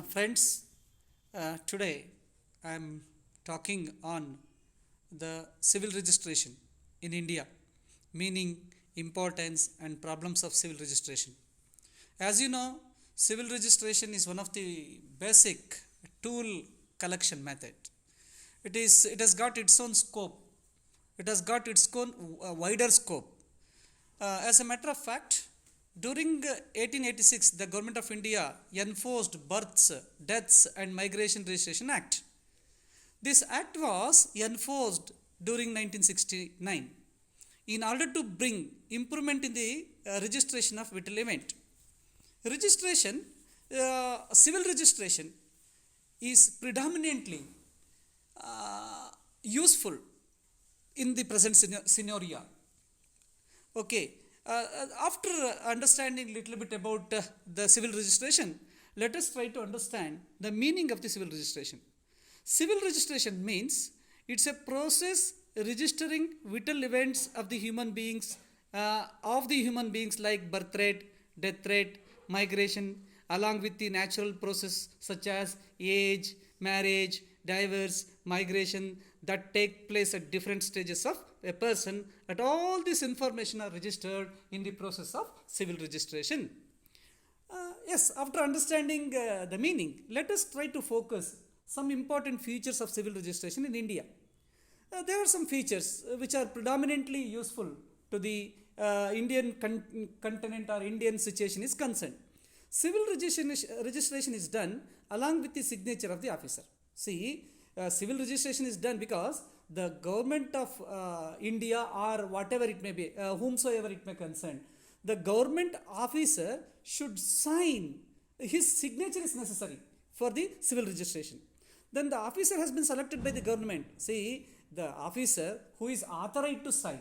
Friends, today I am talking on the civil registration in India, meaning, importance, and problems of civil registration. As you know, civil registration is one of the basic tool collection method. It has got its own scope. It has got its own wider scope. As a matter of fact, during 1886, the Government of India enforced Births, Deaths and Migration Registration Act. This act was enforced during 1969 in order to bring improvement in the registration of vital event. Registration, civil registration is predominantly useful in the present scenario. Okay, after understanding little bit about the civil registration, let us try to understand the meaning of the civil registration. Civil registration means it's a process registering vital events of the human beings, like birth rate, death rate, migration, along with the natural process such as age, marriage, divorce, migration that take place at different stages of a person. At all this information are registered in the process of civil registration. Yes, after understanding the meaning, let us try to focus some important features of civil registration in India. There are some features which are predominantly useful to the Indian continent or Indian situation is concerned. Civil registration is done along with the signature of the officer. See, civil registration is done because the government of India or whatever it may be, whomsoever it may concern, the government officer should sign, his signature is necessary for the civil registration. Then the officer has been selected by the government. See, the officer who is authorized to sign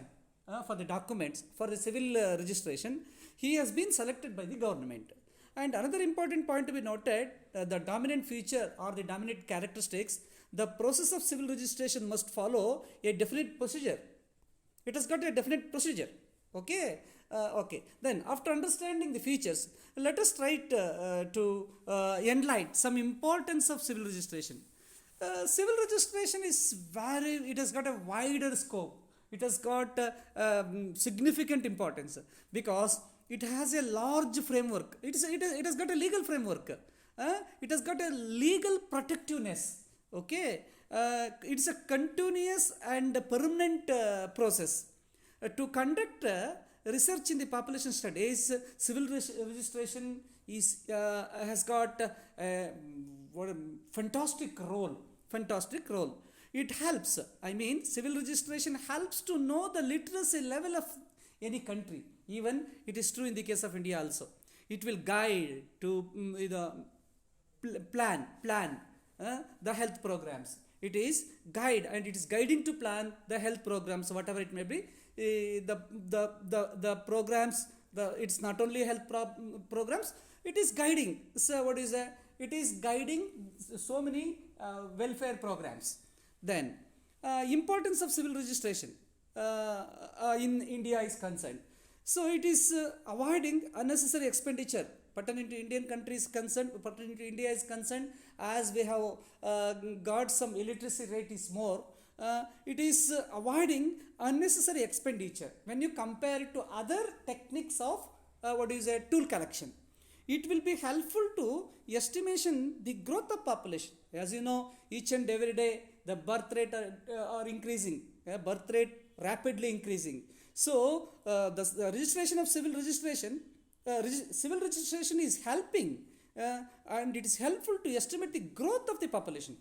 for the documents for the civil registration, he has been selected by the government. And another important point to be noted, the dominant feature or the dominant characteristics, the process of civil registration must follow a definite procedure. It has got a definite procedure. Okay. Okay. Then after understanding the features, let us try to enlighten some importance of civil registration. Civil registration is it has got a wider scope. It has got significant importance because it has a large framework. It has got a legal framework. It has got a legal protectiveness. Okay, it's a continuous and permanent process. To conduct research in the population studies, civil registration has got a fantastic role. Fantastic role. It helps. Civil registration helps to know the literacy level of any country. Even it is true in the case of India also. It will guide to plan the health programs. It is guide and it is guiding to plan the health programs, whatever it may be. The programs, it's not only health programs, it is guiding. So what is that? It is guiding so many welfare programs. Then importance of civil registration in India is concerned. So it is avoiding unnecessary expenditure pertaining to Indian country is concerned, pertaining to India is concerned, as we have got some illiteracy rate is more. It is avoiding unnecessary expenditure when you compare it to other techniques of tool collection. It will be helpful to estimation the growth of population. As you know, each and every day the birth rate are increasing. Birth rate rapidly increasing. So the registration of civil registration is helping and it is helpful to estimate the growth of the population.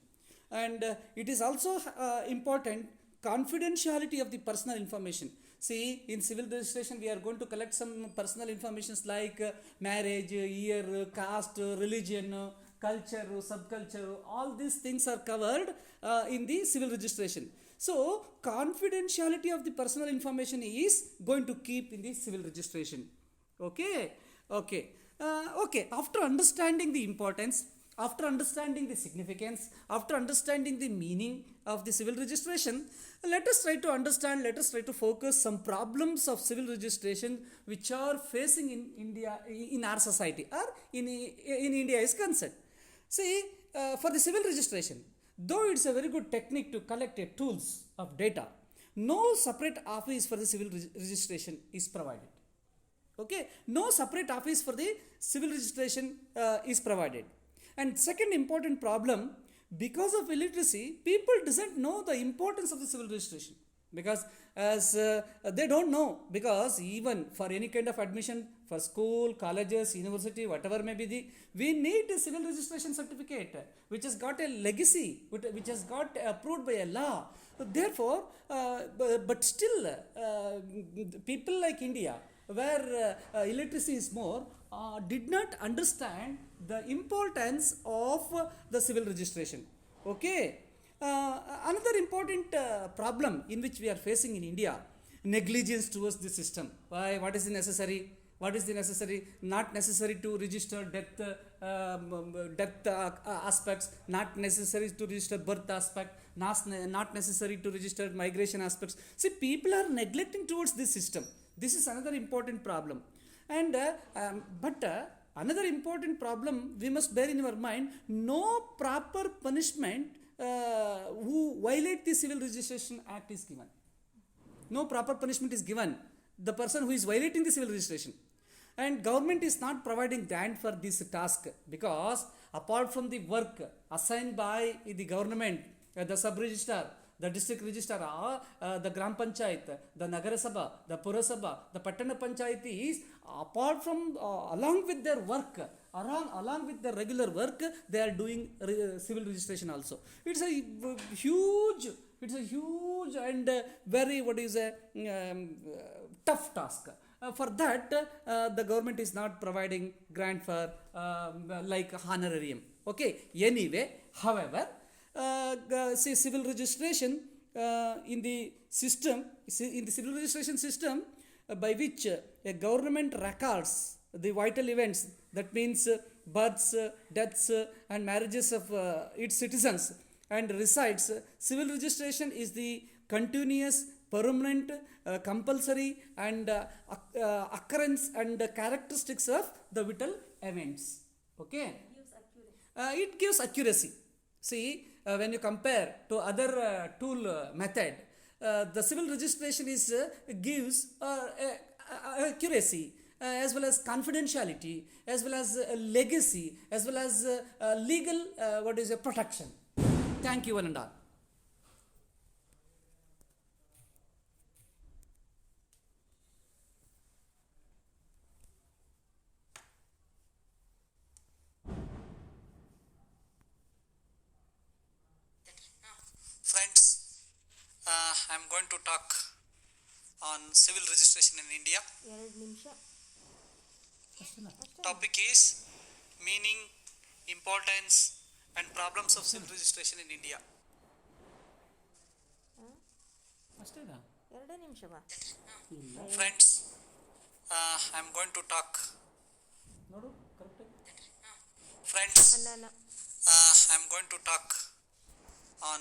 And it is also important confidentiality of the personal information. See, in civil registration, we are going to collect some personal informations like marriage, year, caste, religion, culture, subculture. All these things are covered in the civil registration. So, confidentiality of the personal information is going to keep in the civil registration. Okay. Okay. Okay. After understanding the importance, after understanding the significance, after understanding the meaning of the civil registration, let us try to understand, let us try to focus some problems of civil registration which are facing in India, in our society, or in India is concerned. See, for the civil registration, though it's a very good technique to collect a tools of data, no separate office for the civil registration is provided. Okay, no separate office for the civil registration is provided. And second important problem, because of illiteracy, people doesn't know the importance of the civil registration, because as they don't know, because even for any kind of admission for school, colleges, university, whatever may be the, we need a civil registration certificate which has got a legacy, which has got approved by a law. Therefore, but still people like India, where illiteracy is more, did not understand the importance of the civil registration. Okay. Another important problem in which we are facing in India, negligence towards the system. Why? What is necessary? What is the necessary? Not necessary to register death aspects, not necessary to register birth aspect, not necessary to register migration aspects. See, people are neglecting towards this system. This is another important problem. And another important problem we must bear in our mind, no proper punishment who violate the Civil Registration Act is given. No proper punishment is given the person who is violating the civil registration. And government is not providing grant for this task, because apart from the work assigned by the government, the sub-registrar, the district registrar, the Gram Panchayat, the Nagara Sabha, the Purasabha, the Pattana Panchayatis, apart from, along with their work, along with their regular work, they are doing civil registration also. It's a huge and very, tough task. For that, the government is not providing grant for like honorarium. Okay. Anyway, however, say civil registration in the system, in the civil registration system, by which a government records the vital events, that means births, deaths, and marriages of its citizens and resides. Civil registration is the continuous, permanent, compulsory, and occurrence and characteristics of the vital events. Okay. It gives accuracy. See, when you compare to other tool method, the civil registration is gives accuracy, as well as confidentiality, as well as legacy, as well as legal protection. Thank you, one and all. Friends, I am going to talk on civil registration in India. Topic is meaning, importance, and problems of civil registration in India. Friends, I am going to talk. Friends, I am going to talk on